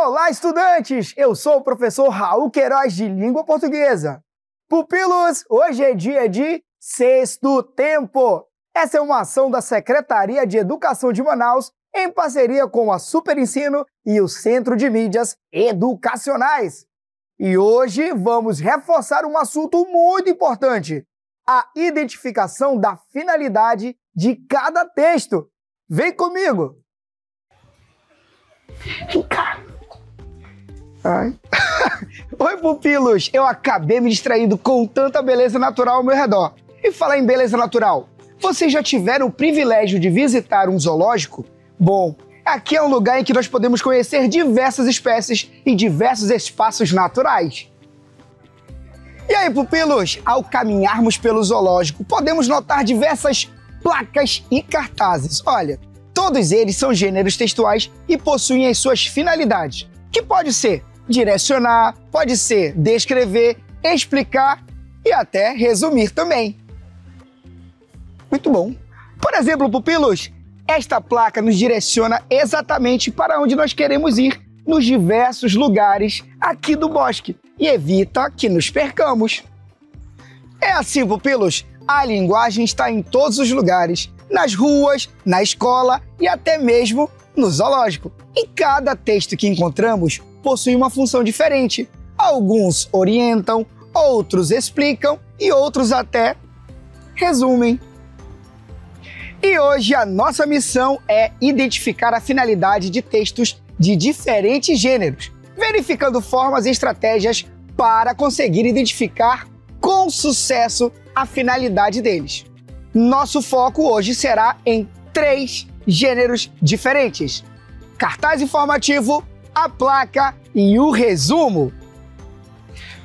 Olá, estudantes! Eu sou o professor Raul Queiroz de Língua Portuguesa. Pupilos, hoje é dia de Sexto Tempo. Essa é uma ação da Secretaria de Educação de Manaus em parceria com a Super Ensino e o Centro de Mídias Educacionais. E hoje vamos reforçar um assunto muito importante: a identificação da finalidade de cada texto. Vem comigo! Vem cá! Ai. Oi, pupilos! Eu acabei me distraindo com tanta beleza natural ao meu redor. E falar em beleza natural, vocês já tiveram o privilégio de visitar um zoológico? Bom, aqui é um lugar em que nós podemos conhecer diversas espécies e diversos espaços naturais. E aí, pupilos, ao caminharmos pelo zoológico, podemos notar diversas placas e cartazes. Olha, todos eles são gêneros textuais e possuem as suas finalidades, que pode ser direcionar, pode ser descrever, explicar e até resumir também. Muito bom. Por exemplo, pupilos, esta placa nos direciona exatamente para onde nós queremos ir nos diversos lugares aqui do bosque e evita que nos percamos. É assim, pupilos, a linguagem está em todos os lugares, nas ruas, na escola e até mesmo no zoológico. E cada texto que encontramos possui uma função diferente. Alguns orientam, outros explicam e outros até resumem. E hoje a nossa missão é identificar a finalidade de textos de diferentes gêneros, verificando formas e estratégias para conseguir identificar com sucesso a finalidade deles. Nosso foco hoje será em 3 gêneros diferentes: cartaz informativo, a placa e o resumo.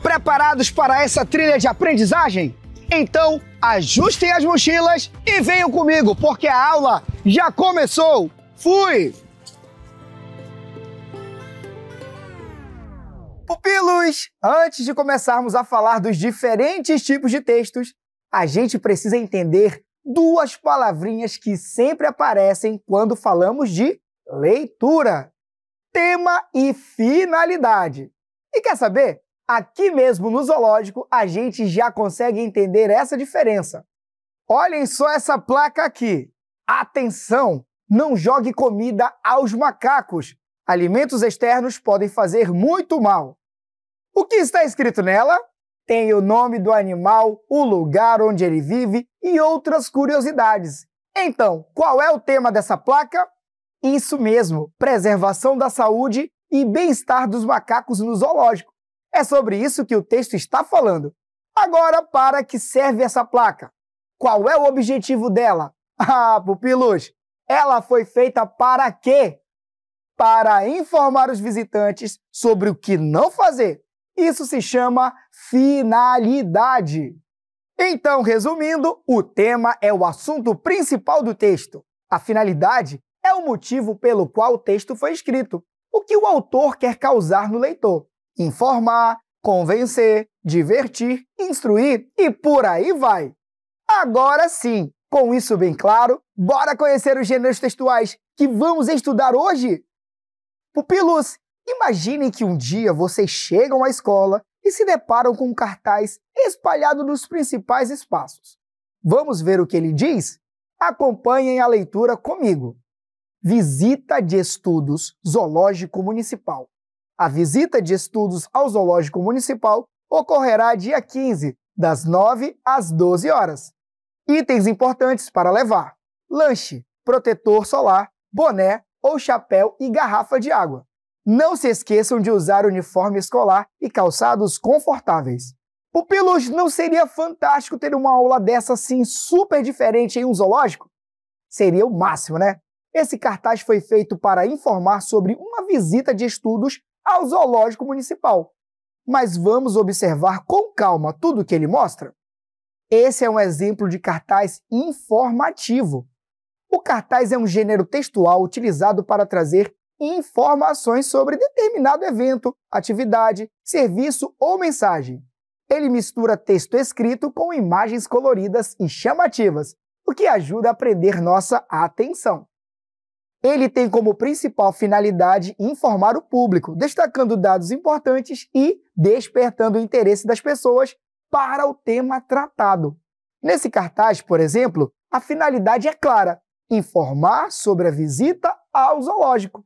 Preparados para essa trilha de aprendizagem? Então, ajustem as mochilas e venham comigo, porque a aula já começou! Fui! Pupilos, antes de começarmos a falar dos diferentes tipos de textos, a gente precisa entender 2 palavrinhas que sempre aparecem quando falamos de leitura: tema e finalidade. E quer saber? Aqui mesmo no zoológico a gente já consegue entender essa diferença. Olhem só essa placa aqui. Atenção! Não jogue comida aos macacos. Alimentos externos podem fazer muito mal. O que está escrito nela? Tem o nome do animal, o lugar onde ele vive e outras curiosidades. Então, qual é o tema dessa placa? Isso mesmo, preservação da saúde e bem-estar dos macacos no zoológico. É sobre isso que o texto está falando. Agora, para que serve essa placa? Qual é o objetivo dela? Ah, pupilos, ela foi feita para quê? Para informar os visitantes sobre o que não fazer. Isso se chama finalidade. Então, resumindo, o tema é o assunto principal do texto. A finalidade é o motivo pelo qual o texto foi escrito. O que o autor quer causar no leitor: informar, convencer, divertir, instruir e por aí vai. Agora sim, com isso bem claro, bora conhecer os gêneros textuais que vamos estudar hoje? Pupilos, imaginem que um dia vocês chegam à escola e se deparam com um cartaz espalhado nos principais espaços. Vamos ver o que ele diz? Acompanhem a leitura comigo. Visita de estudos Zoológico Municipal. A visita de estudos ao Zoológico Municipal ocorrerá dia 15, das 9 às 12 horas. Itens importantes para levar: lanche, protetor solar, boné ou chapéu e garrafa de água. Não se esqueçam de usar uniforme escolar e calçados confortáveis. Pupilos, não seria fantástico ter uma aula dessa assim super diferente em um zoológico? Seria o máximo, né? Esse cartaz foi feito para informar sobre uma visita de estudos ao Zoológico Municipal. Mas vamos observar com calma tudo o que ele mostra? Esse é um exemplo de cartaz informativo. O cartaz é um gênero textual utilizado para trazer informações sobre determinado evento, atividade, serviço ou mensagem. Ele mistura texto escrito com imagens coloridas e chamativas, o que ajuda a prender nossa atenção. Ele tem como principal finalidade informar o público, destacando dados importantes e despertando o interesse das pessoas para o tema tratado. Nesse cartaz, por exemplo, a finalidade é clara: informar sobre a visita ao zoológico.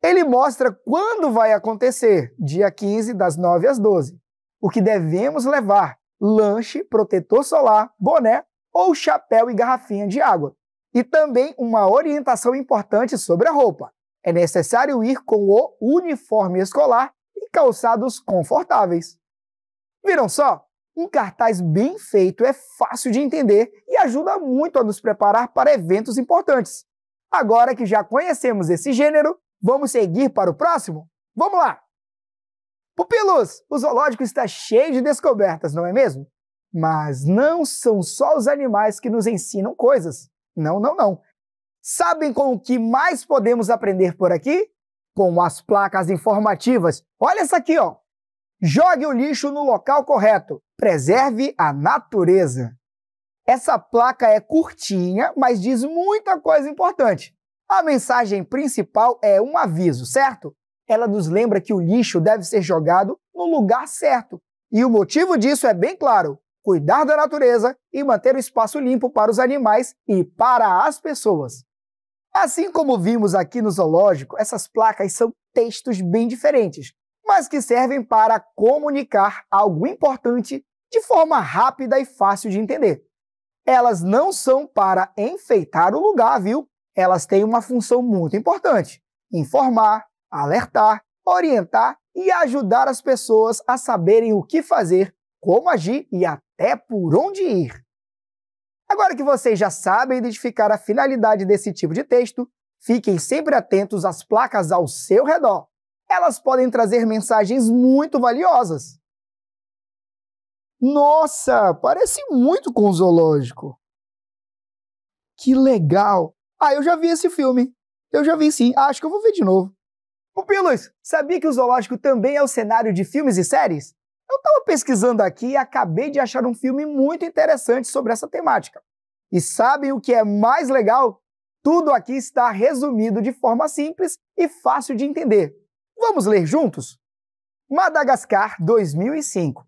Ele mostra quando vai acontecer, dia 15, das 9 às 12, o que devemos levar: lanche, protetor solar, boné ou chapéu e garrafinha de água. E também uma orientação importante sobre a roupa. É necessário ir com o uniforme escolar e calçados confortáveis. Viram só? Um cartaz bem feito é fácil de entender e ajuda muito a nos preparar para eventos importantes. Agora que já conhecemos esse gênero, vamos seguir para o próximo? Vamos lá! Pupilos, o zoológico está cheio de descobertas, não é mesmo? Mas não são só os animais que nos ensinam coisas. Não, não, não. Sabem com o que mais podemos aprender por aqui? Com as placas informativas. Olha essa aqui, ó. Jogue o lixo no local correto. Preserve a natureza. Essa placa é curtinha, mas diz muita coisa importante. A mensagem principal é um aviso, certo? Ela nos lembra que o lixo deve ser jogado no lugar certo. E o motivo disso é bem claro: cuidar da natureza e manter o espaço limpo para os animais e para as pessoas. Assim como vimos aqui no zoológico, essas placas são textos bem diferentes, mas que servem para comunicar algo importante de forma rápida e fácil de entender. Elas não são para enfeitar o lugar, viu? Elas têm uma função muito importante: informar, alertar, orientar e ajudar as pessoas a saberem o que fazer, como agir e até por onde ir. Agora que vocês já sabem identificar a finalidade desse tipo de texto, fiquem sempre atentos às placas ao seu redor. Elas podem trazer mensagens muito valiosas. Nossa, parece muito com o zoológico. Que legal! Eu já vi esse filme. Eu já vi sim. Acho que eu vou ver de novo. Pupilos, sabia que o zoológico também é o cenário de filmes e séries? Eu estava pesquisando aqui e acabei de achar um filme muito interessante sobre essa temática. E sabem o que é mais legal? Tudo aqui está resumido de forma simples e fácil de entender. Vamos ler juntos? Madagascar 2005.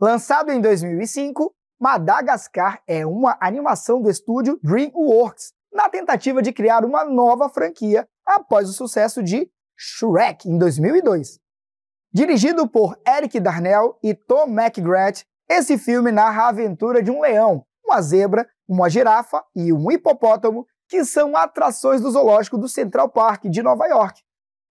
Lançado em 2005, Madagascar é uma animação do estúdio DreamWorks, na tentativa de criar uma nova franquia após o sucesso de Shrek em 2002. Dirigido por Eric Darnell e Tom McGrath, esse filme narra a aventura de um leão, uma zebra, uma girafa e um hipopótamo, que são atrações do zoológico do Central Park de Nova York.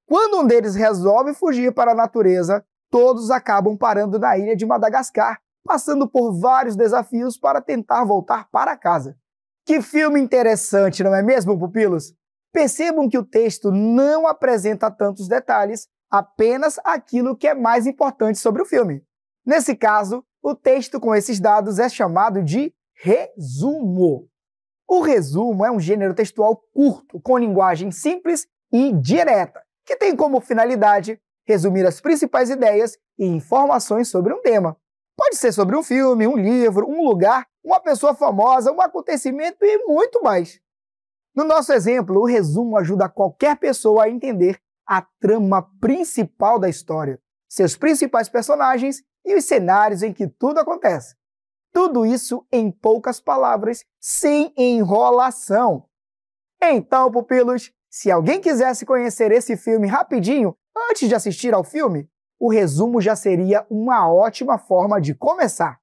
Quando um deles resolve fugir para a natureza, todos acabam parando na ilha de Madagascar, passando por vários desafios para tentar voltar para casa. Que filme interessante, não é mesmo, pupilos? Percebam que o texto não apresenta tantos detalhes, apenas aquilo que é mais importante sobre o filme. Nesse caso, o texto com esses dados é chamado de resumo. O resumo é um gênero textual curto, com linguagem simples e direta, que tem como finalidade resumir as principais ideias e informações sobre um tema. Pode ser sobre um filme, um livro, um lugar, uma pessoa famosa, um acontecimento e muito mais. No nosso exemplo, o resumo ajuda qualquer pessoa a entender a trama principal da história, seus principais personagens e os cenários em que tudo acontece. Tudo isso em poucas palavras, sem enrolação. Então, pupilos, se alguém quisesse conhecer esse filme rapidinho, antes de assistir ao filme, o resumo já seria uma ótima forma de começar.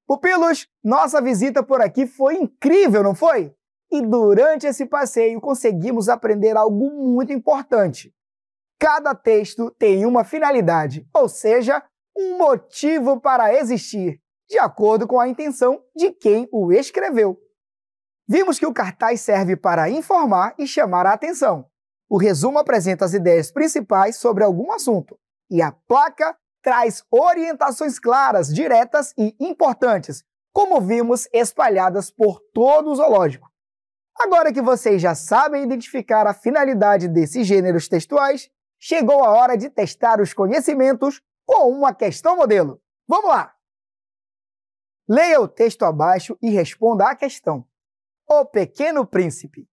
Pupilos, nossa visita por aqui foi incrível, não foi? E durante esse passeio conseguimos aprender algo muito importante. Cada texto tem uma finalidade, ou seja, um motivo para existir, de acordo com a intenção de quem o escreveu. Vimos que o cartaz serve para informar e chamar a atenção. O resumo apresenta as ideias principais sobre algum assunto. E a placa traz orientações claras, diretas e importantes, como vimos espalhadas por todo o zoológico. Agora que vocês já sabem identificar a finalidade desses gêneros textuais, chegou a hora de testar os conhecimentos com uma questão modelo. Vamos lá! Leia o texto abaixo e responda à questão. O Pequeno Príncipe.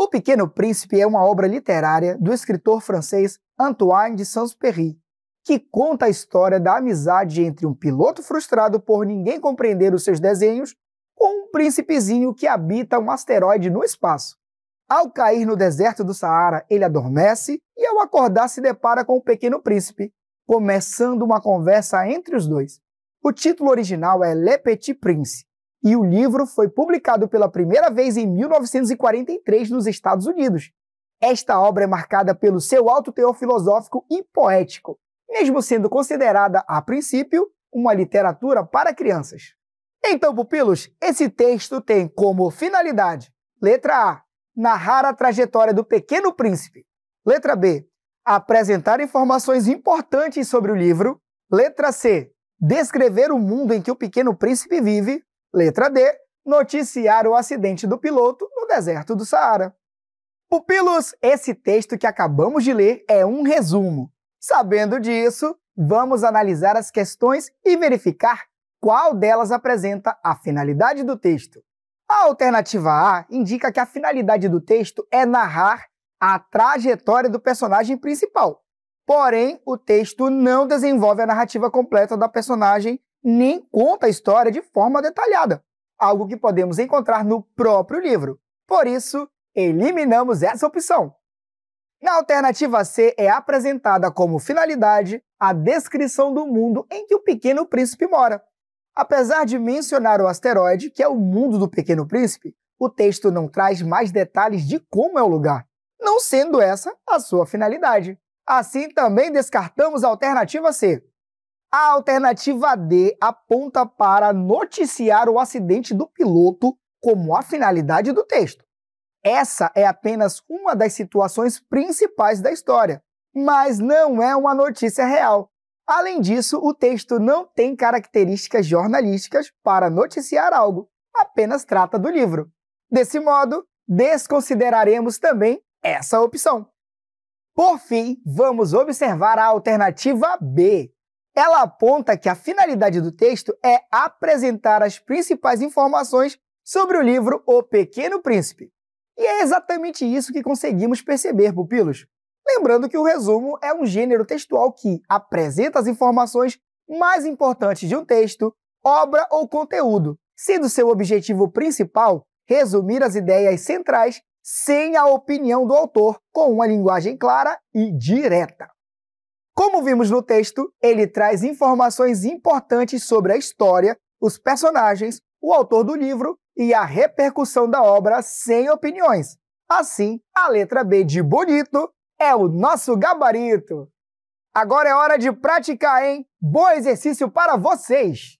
O Pequeno Príncipe é uma obra literária do escritor francês Antoine de Saint-Exupéry, que conta a história da amizade entre um piloto frustrado por ninguém compreender os seus desenhos com um príncipezinho que habita um asteroide no espaço. Ao cair no deserto do Saara, ele adormece e ao acordar se depara com o Pequeno Príncipe, começando uma conversa entre os dois. O título original é Le Petit Prince, e o livro foi publicado pela primeira vez em 1943 nos Estados Unidos. Esta obra é marcada pelo seu alto teor filosófico e poético, mesmo sendo considerada, a princípio, uma literatura para crianças. Então, pupilos, esse texto tem como finalidade: letra A, narrar a trajetória do Pequeno Príncipe. Letra B, apresentar informações importantes sobre o livro. Letra C, descrever o mundo em que o Pequeno Príncipe vive. Letra D, noticiar o acidente do piloto no deserto do Saara. Pupilos, esse texto que acabamos de ler é um resumo. Sabendo disso, vamos analisar as questões e verificar qual delas apresenta a finalidade do texto. A alternativa A indica que a finalidade do texto é narrar a trajetória do personagem principal. Porém, o texto não desenvolve a narrativa completa da personagem nem conta a história de forma detalhada, algo que podemos encontrar no próprio livro. Por isso, eliminamos essa opção. Na alternativa C é apresentada como finalidade a descrição do mundo em que o Pequeno Príncipe mora. Apesar de mencionar o asteroide, que é o mundo do Pequeno Príncipe, o texto não traz mais detalhes de como é o lugar, não sendo essa a sua finalidade. Assim, também descartamos a alternativa C. A alternativa D aponta para noticiar o acidente do piloto como a finalidade do texto. Essa é apenas uma das situações principais da história, mas não é uma notícia real. Além disso, o texto não tem características jornalísticas para noticiar algo, apenas trata do livro. Desse modo, desconsideraremos também essa opção. Por fim, vamos observar a alternativa B. Ela aponta que a finalidade do texto é apresentar as principais informações sobre o livro O Pequeno Príncipe. E é exatamente isso que conseguimos perceber, pupilos. Lembrando que o resumo é um gênero textual que apresenta as informações mais importantes de um texto, obra ou conteúdo, sendo seu objetivo principal resumir as ideias centrais sem a opinião do autor, com uma linguagem clara e direta. Como vimos no texto, ele traz informações importantes sobre a história, os personagens, o autor do livro e a repercussão da obra sem opiniões. Assim, a letra B de bonito é o nosso gabarito. Agora é hora de praticar, hein? Bom exercício para vocês!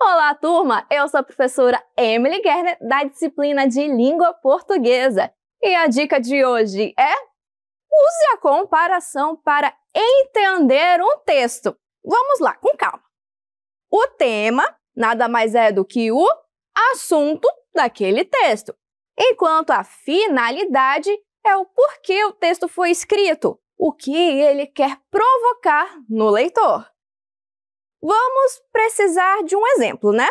Olá, turma! Eu sou a professora Emily Gerner, da disciplina de Língua Portuguesa. E a dica de hoje é: use a comparação para entender um texto. Vamos lá, com calma. O tema nada mais é do que o assunto daquele texto, enquanto a finalidade é o porquê o texto foi escrito, o que ele quer provocar no leitor. Vamos precisar de um exemplo, né?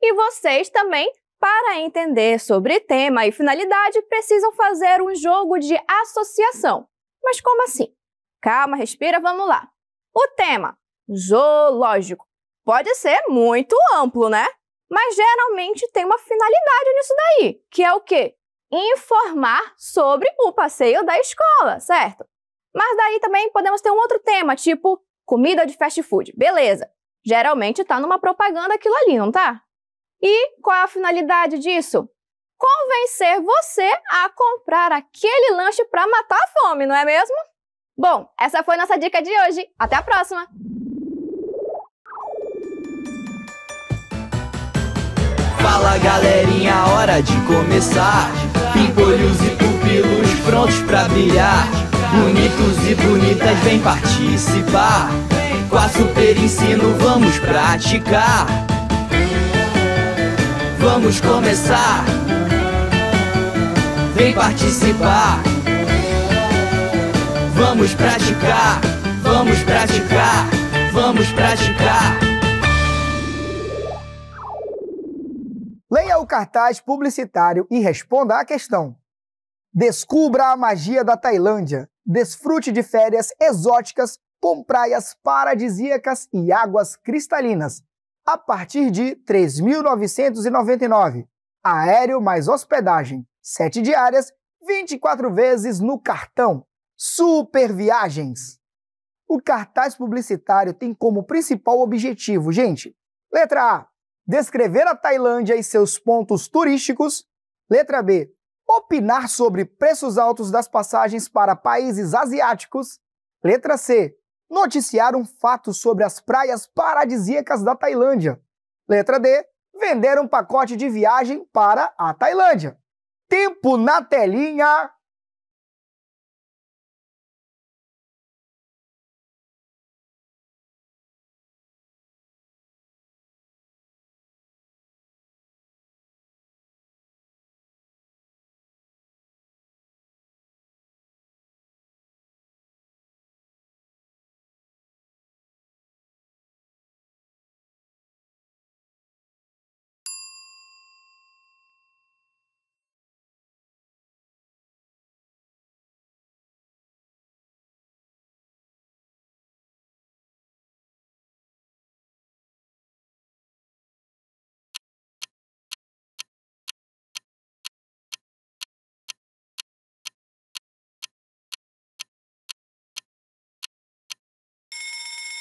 E vocês também, para entender sobre tema e finalidade, precisam fazer um jogo de associação. Mas como assim? Calma, respira, vamos lá. O tema, zoológico, pode ser muito amplo, né? Mas geralmente tem uma finalidade nisso daí, que é o quê? Informar sobre o passeio da escola, certo? Mas daí também podemos ter um outro tema, tipo comida de fast food, beleza? Geralmente tá numa propaganda aquilo ali, não tá? E qual é a finalidade disso? Convencer você a comprar aquele lanche para matar a fome, não é mesmo? Bom, essa foi nossa dica de hoje. Até a próxima! Fala galerinha, hora de começar. Pimpolhos e pupilos prontos pra brilhar. Bonitos e bonitas, vem participar. Com a Super Ensino vamos praticar. Vamos começar. Vem participar. Vamos praticar. Vamos praticar. Vamos praticar. cartaz publicitário e responda à questão. Descubra a magia da Tailândia. Desfrute de férias exóticas com praias paradisíacas e águas cristalinas. A partir de R$ 3.999. Aéreo mais hospedagem. 7 diárias, 24 vezes no cartão. Super Viagens. O cartaz publicitário tem como principal objetivo, gente, letra A, descrever a Tailândia e seus pontos turísticos. Letra B, opinar sobre preços altos das passagens para países asiáticos. Letra C, noticiar um fato sobre as praias paradisíacas da Tailândia. Letra D, vender um pacote de viagem para a Tailândia. Tempo na telinha!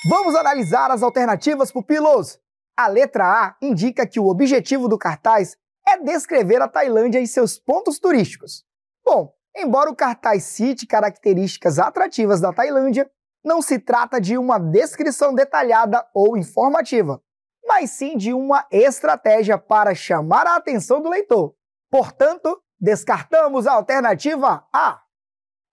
Vamos analisar as alternativas, pupilos! A letra A indica que o objetivo do cartaz é descrever a Tailândia e seus pontos turísticos. Bom, embora o cartaz cite características atrativas da Tailândia, não se trata de uma descrição detalhada ou informativa, mas sim de uma estratégia para chamar a atenção do leitor. Portanto, descartamos a alternativa A.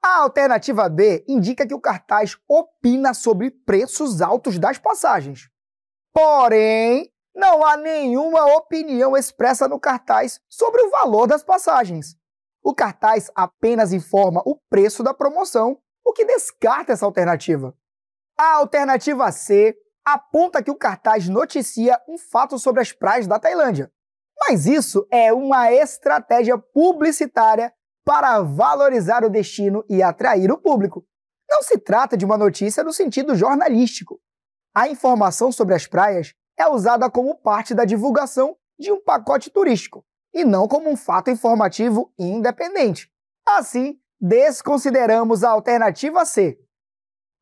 A alternativa B indica que o cartaz opina sobre preços altos das passagens. Porém, não há nenhuma opinião expressa no cartaz sobre o valor das passagens. O cartaz apenas informa o preço da promoção, o que descarta essa alternativa. A alternativa C aponta que o cartaz noticia um fato sobre as praias da Tailândia. Mas isso é uma estratégia publicitária para valorizar o destino e atrair o público. Não se trata de uma notícia no sentido jornalístico. A informação sobre as praias é usada como parte da divulgação de um pacote turístico, e não como um fato informativo independente. Assim, desconsideramos a alternativa C.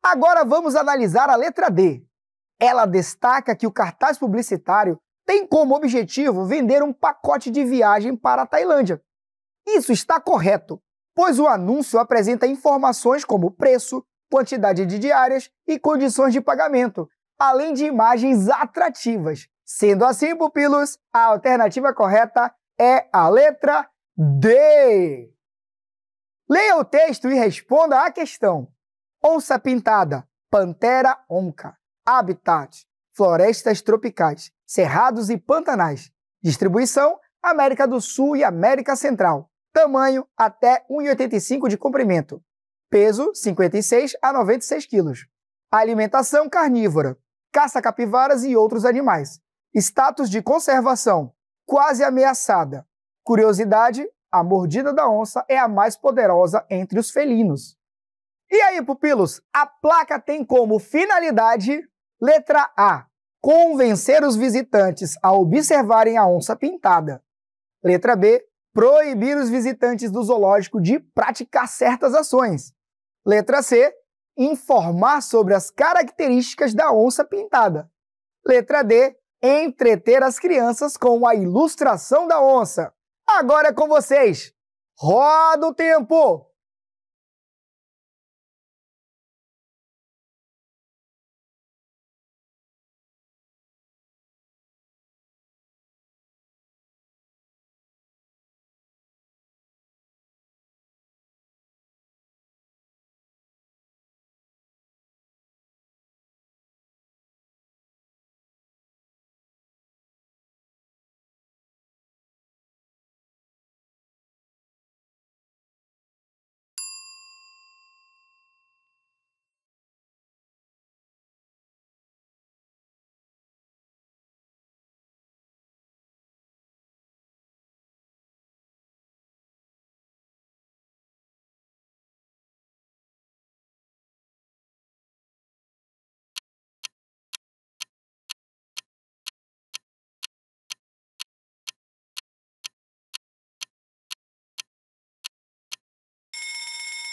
Agora vamos analisar a letra D. Ela destaca que o cartaz publicitário tem como objetivo vender um pacote de viagem para a Tailândia. Isso está correto, pois o anúncio apresenta informações como preço, quantidade de diárias e condições de pagamento, além de imagens atrativas. Sendo assim, pupilos, a alternativa correta é a letra D. Leia o texto e responda à questão. Onça pintada, Panthera onca. Habitat, florestas tropicais, cerrados e pantanais. Distribuição, América do Sul e América Central. Tamanho, até 1,85 de comprimento. Peso, 56 a 96 kg. Alimentação carnívora. Caça capivaras e outros animais. Status de conservação, quase ameaçada. Curiosidade, a mordida da onça é a mais poderosa entre os felinos. E aí, pupilos, a placa tem como finalidade, letra A, convencer os visitantes a observarem a onça pintada. Letra B, proibir os visitantes do zoológico de praticar certas ações. Letra C, informar sobre as características da onça pintada. Letra D, entreter as crianças com a ilustração da onça. Agora é com vocês. Roda o tempo!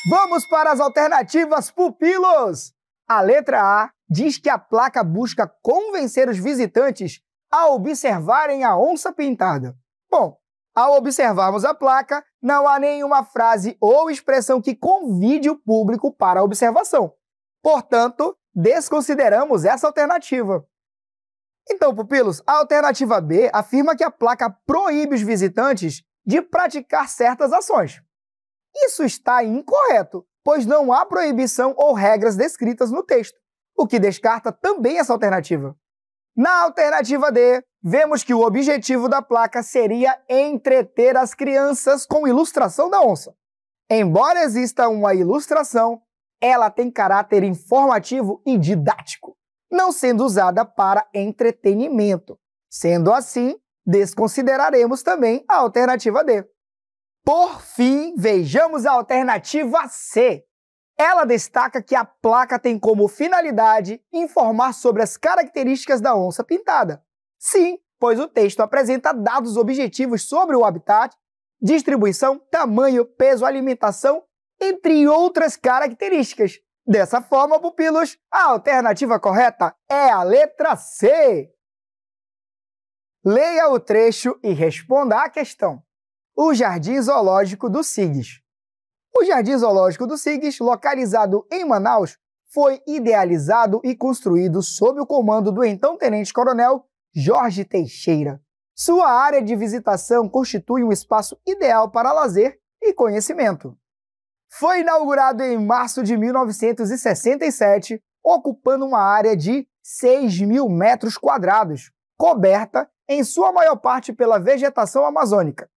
Vamos para as alternativas, pupilos! A letra A diz que a placa busca convencer os visitantes a observarem a onça pintada. Bom, ao observarmos a placa, não há nenhuma frase ou expressão que convide o público para a observação. Portanto, desconsideramos essa alternativa. Então, pupilos, a alternativa B afirma que a placa proíbe os visitantes de praticar certas ações. Isso está incorreto, pois não há proibição ou regras descritas no texto, o que descarta também essa alternativa. Na alternativa D, vemos que o objetivo da placa seria entreter as crianças com ilustração da onça. Embora exista uma ilustração, ela tem caráter informativo e didático, não sendo usada para entretenimento. Sendo assim, desconsideraremos também a alternativa D. Por fim, vejamos a alternativa C. Ela destaca que a placa tem como finalidade informar sobre as características da onça pintada. Sim, pois o texto apresenta dados objetivos sobre o habitat, distribuição, tamanho, peso, alimentação, entre outras características. Dessa forma, pupilos, a alternativa correta é a letra C. Leia o trecho e responda à questão. O Jardim Zoológico do Sigues. O Jardim Zoológico do Sigues, localizado em Manaus, foi idealizado e construído sob o comando do então tenente-coronel Jorge Teixeira. Sua área de visitação constitui um espaço ideal para lazer e conhecimento. Foi inaugurado em março de 1967, ocupando uma área de 6.000 metros quadrados, coberta em sua maior parte pela vegetação amazônica.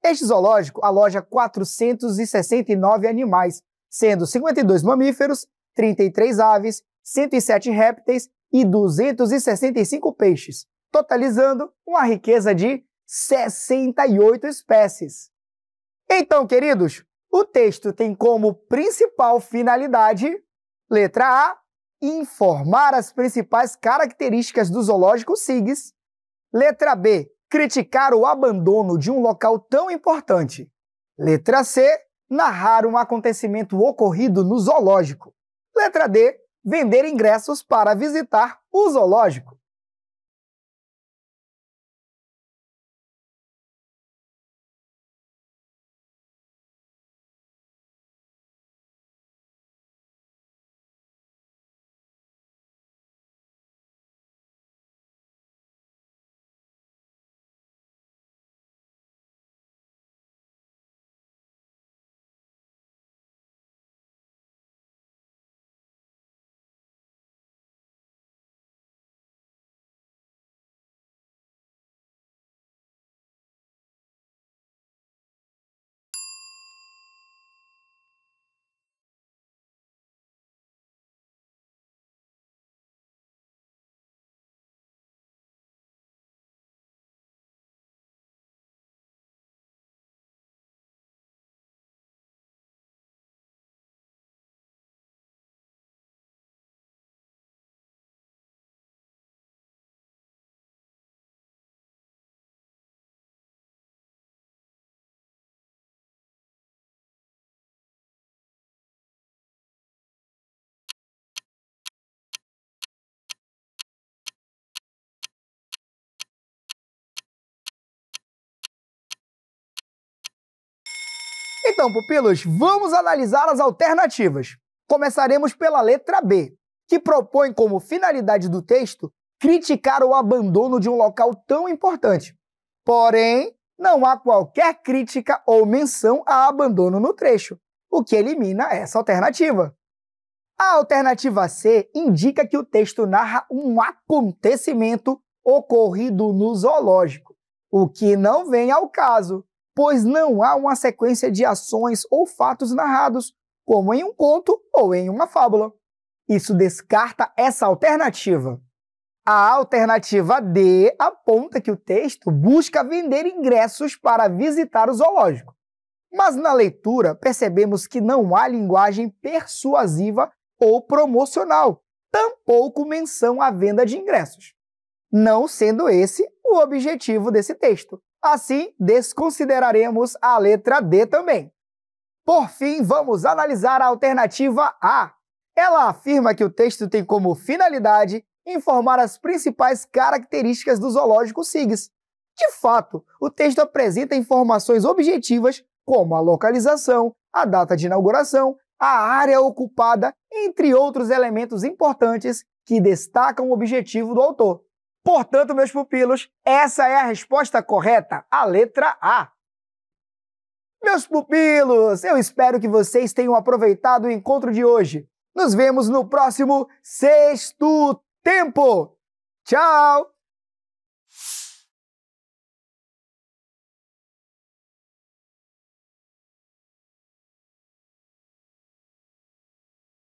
Este zoológico aloja 469 animais, sendo 52 mamíferos, 33 aves, 107 répteis e 265 peixes, totalizando uma riqueza de 68 espécies. Então, queridos, o texto tem como principal finalidade, letra A, informar as principais características do zoológico Sigues, letra B, criticar o abandono de um local tão importante. Letra C, narrar um acontecimento ocorrido no zoológico. Letra D, vender ingressos para visitar o zoológico. Então, pupilos, vamos analisar as alternativas. Começaremos pela letra B, que propõe como finalidade do texto criticar o abandono de um local tão importante. Porém, não há qualquer crítica ou menção a abandono no trecho, o que elimina essa alternativa. A alternativa C indica que o texto narra um acontecimento ocorrido no zoológico, o que não vem ao caso, pois não há uma sequência de ações ou fatos narrados, como em um conto ou em uma fábula. Isso descarta essa alternativa. A alternativa D aponta que o texto busca vender ingressos para visitar o zoológico. Mas na leitura percebemos que não há linguagem persuasiva ou promocional, tampouco menção à venda de ingressos, não sendo esse o objetivo desse texto. Assim, desconsideraremos a letra D também. Por fim, vamos analisar a alternativa A. Ela afirma que o texto tem como finalidade informar as principais características do zoológico SIGS. De fato, o texto apresenta informações objetivas como a localização, a data de inauguração, a área ocupada, entre outros elementos importantes que destacam o objetivo do autor. Portanto, meus pupilos, essa é a resposta correta, a letra A. Meus pupilos, eu espero que vocês tenham aproveitado o encontro de hoje. Nos vemos no próximo Sexto Tempo. Tchau!